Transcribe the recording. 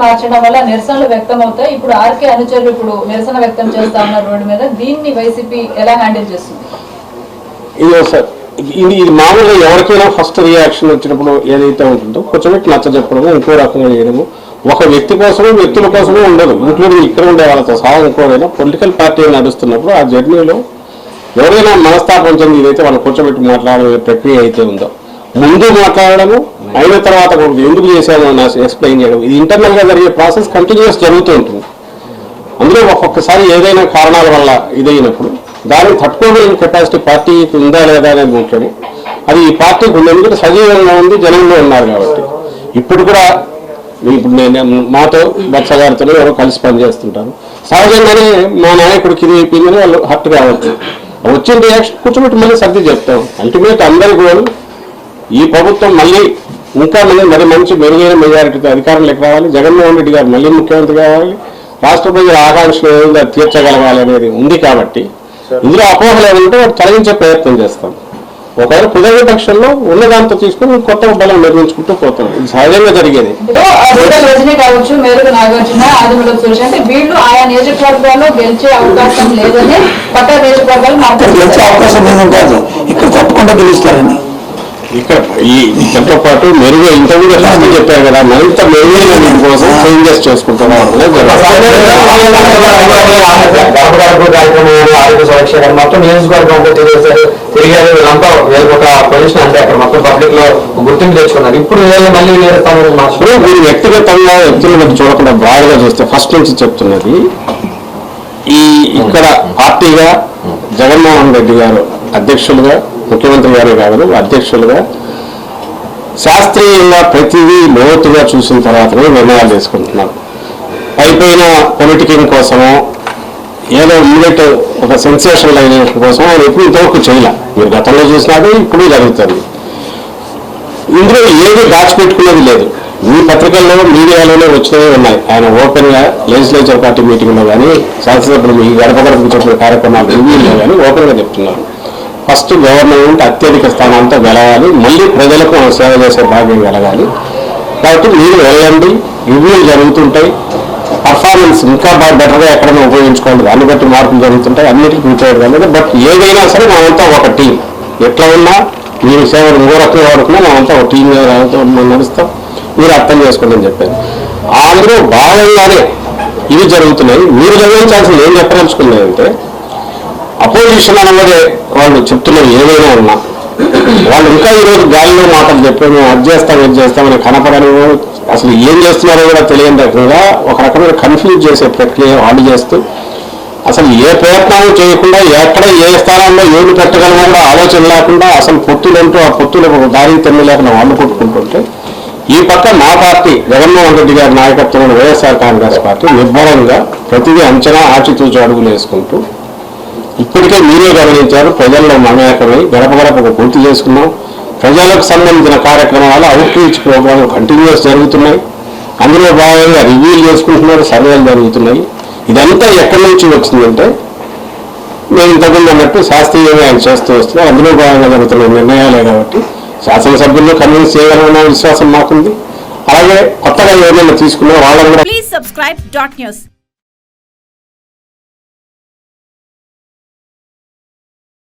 మార్చడం వల్ల నిరసనలు వ్యక్తం అవుతాయి. ఇప్పుడు ఆర్కే అనుచరులు ఇప్పుడు నిరసన వ్యక్తం చేస్తా ఉన్నారు రోడ్డు మీద. దీన్ని వైసీపీ ఎలా హ్యాండిల్ చేస్తుంది? ఇది మామూలుగా ఎవరికైనా ఫస్ట్ రియాక్షన్ వచ్చినప్పుడు ఏదైతే ఉంటుందో కొంచెం నచ్చ చెప్పడము, ఇంకో రకంగా చేయడము, ఒక వ్యక్తి కోసమో వ్యక్తుల కోసమో ఉండదు. ఇంక్లూడింగ్ ఇక్కడ ఉండే వాళ్ళతో సహా ఇంకోదైనా పొలిటికల్ పార్టీ నడుస్తున్నప్పుడు ఆ జర్నీలో ఎవరైనా మనస్తాపం చెంది ఇదైతే వాళ్ళు కూర్చోబెట్టి మాట్లాడే ప్రక్రియ అయితే ఉందో ముందు మాట్లాడడము, అయిన తర్వాత ఎందుకు చేశామో ఎక్స్ప్లెయిన్ చేయడం, ఇది ఇంటర్నల్ గా జరిగే ప్రాసెస్ కంటిన్యూస్ జరుగుతూ ఉంటుంది. అందులో ఒక్కొక్కసారి ఏదైనా కారణాల వల్ల ఇదైనప్పుడు దాన్ని తట్టుకోగలిగిన కెపాసిటీ పార్టీకి ఉందా లేదా అనేది ముఖ్యము. అది ఈ పార్టీకి ఉంది, ఎందుకంటే సజీవంగా ఉంది, జనంలో ఉన్నారు కాబట్టి. ఇప్పుడు కూడా ఇప్పుడు నేను మాతో బత్స గారితో ఎవరో కలిసి పనిచేస్తుంటారు. సహజంగానే మా నాయకుడికి ఇది అయిపోయిందని వాళ్ళు హర్ట్ కావచ్చు. వచ్చిన రియాక్షన్ కూర్చోబెట్టి మళ్ళీ సర్ది చెప్తాం. అల్టిమేట్ అందరి గోల్ ఈ ప్రభుత్వం మళ్ళీ ఇంకా మరి మంచి మెరుగైన మెజారిటీతో అధికారంలోకి రావాలి, జగన్మోహన్ రెడ్డి గారు మళ్ళీ ముఖ్యమంత్రి కావాలి, రాష్ట్ర ప్రజల ఆకాంక్షలు ఏదైనా తీర్చగలగాలి అనేది ఉంది. కాబట్టి ఇందులో అపోహలు ఏమంటే వాడు తొలగించే ప్రయత్నం చేస్తాం. ఒకవేళ కుదరని పక్షంలో ఉన్నదాంతో తీసుకుని కొత్త బలం నిర్మించుకుంటూ పోతాం. ఇది సహజంగా జరిగేది. కావచ్చు, మేరకు నాగార్జున, ఆదిమూలపు సురేష్ అంటే వీళ్ళు ఆయా నియోజకవర్గాల్లో గెలిచే అవకాశం లేదని పక్క నియోజకవర్గాలు గెలిచే అవకాశం లేదని కాదు, ఇక్కడ తప్పకుండా గెలుస్తారని. ఇక్కడ దీంతో పాటు మెరుగు ఇంతకుముందు రాష్ట్రం చెప్పారు కదా, మరింత మెరుగైన కోసం చేంజెస్ చేసుకుంటున్నారు. ఆరోగ్య సురక్ష మొత్తం నియోజకవర్గం అంతా తిరిగేశారు, తిరిగారు. వీళ్ళంతా ఒక పొజిషన్ అంటే అక్కడ మొత్తం పబ్లిక్ లో గుర్తింపు తెచ్చుకున్నారు. ఇప్పుడు మళ్ళీ మీరు వ్యక్తిగతంగా వ్యక్తుల మధ్య చూడకుండా బాగా చూస్తే ఫస్ట్ నుంచి చెప్తున్నది ఇక్కడ పార్టీగా జగన్మోహన్ రెడ్డి గారు అధ్యక్షులుగా, ముఖ్యమంత్రి గారే కాదు అధ్యక్షులుగా శాస్త్రీయంగా ప్రతిదీ లోతుగా చూసిన తర్వాతనే నిర్ణయాలు తీసుకుంటున్నారు. పైపైన పొలిటికింగ్ కోసమో ఏదో ఇమ్మీడియట్ ఒక సెన్సేషనల్ అయిన కోసం ఆయన ఎప్పుడు ఇంతవరకు చేయలే. మీరు గతంలో చూసినాడు, ఇప్పుడు జరుగుతుంది. ఇందులో ఏది దాచిపెట్టుకునేది లేదు. మీ పత్రికల్లో మీడియాలోనే వచ్చినవి ఉన్నాయి. ఆయన ఓపెన్ గా లెజిస్లేచర్ పార్టీ మీటింగ్ లో కానీ, శాసనసభ్యులు మీ గడప గడపకు చెప్పిన కార్యక్రమాలు రివ్యూల్లో కానీ ఓపెన్ గా చెప్తున్నారు. ఫస్ట్ గవర్నమెంట్ అత్యధిక స్థానాలతో గెలవాలి, మళ్ళీ ప్రజలకు సేవ చేసే భాగ్యం కలగాలి. కాబట్టి మీరు వెళ్ళండి, రివ్యూలు జరుగుతుంటాయి, పర్ఫార్మెన్స్ ఇంకా బాగా బెటర్గా ఎక్కడైనా ఉపయోగించుకోవాలి, దాన్ని బట్టి మార్పులు జరుగుతుంటాయి, అన్నిటికీ ప్రిపేర్ కాలేదు. బట్ ఏదైనా సరే మనమంతా ఒక టీం. ఎట్లా ఉన్నా మీరు సేవలు ఇంకో రకంగా వాడుకున్నా మనమంతా ఒక టీం నడుస్తాం, మీరు అర్థం చేసుకోండి అని చెప్పారు. అందులో భాగంగానే ఇవి జరుగుతున్నాయి. మీరు గమనించాల్సింది ఏం చెప్పదలుచుకున్నాయంటే, అపోజిషన్ అనబడే వాళ్ళు చెప్తున్నవి ఏదైనా ఉన్నా వాళ్ళు ఇంకా ఈరోజు గాలిలో మాటలు చెప్పి మేము అది చేస్తాం ఇది చేస్తామని కనపడని, అసలు ఏం చేస్తున్నారో కూడా తెలియని రకంగా ఒక రకమైన కన్ఫ్యూజ్ చేసే ప్రక్రియ వాళ్ళు చేస్తూ, అసలు ఏ ప్రయత్నాలు చేయకుండా ఎక్కడ ఏ స్థానంలో ఏమి పెట్టగలమో కూడా ఆలోచన లేకుండా, అసలు పొత్తులంటూ ఆ పొత్తులకు దారి తెమ్మి లేకుండా వాళ్ళు కొట్టుకుంటుంటే, ఈ పక్క మా పార్టీ జగన్మోహన్ రెడ్డి గారి నాయకత్వంలో వైఎస్ఆర్ కాంగ్రెస్ పార్టీ నిర్భరంగా ప్రతిదీ అంచనా ఆచితూచి అడుగులు వేసుకుంటూ, ఇప్పటికే మీరే గమనించారు, ప్రజల్లో మమేకమై గడప గడపకు పూర్తి చేసుకున్నాం. ప్రజలకు సంబంధించిన కార్యక్రమాలు అవుట్ రీచ్ ప్రోగ్రాంలు కంటిన్యూస్ జరుగుతున్నాయి. అందులో భాగంగా రివ్యూలు చేసుకుంటున్నారు, సర్వేలు జరుగుతున్నాయి. ఇదంతా ఎక్కడి నుంచి వచ్చిందంటే మేము ఇంతకుముందు అన్నట్టు శాస్త్రీయంగా ఆయన చేస్తూ వస్తున్నాం. అందులో భాగంగా జరుగుతున్న నిర్ణయాలే కాబట్టి శాసనసభ్యులను కన్విన్స్ చేయగలమన్న విశ్వాసం మాకుంది. అలాగే కొత్తగా ఏమైనా తీసుకున్నా వాళ్ళని కూడా.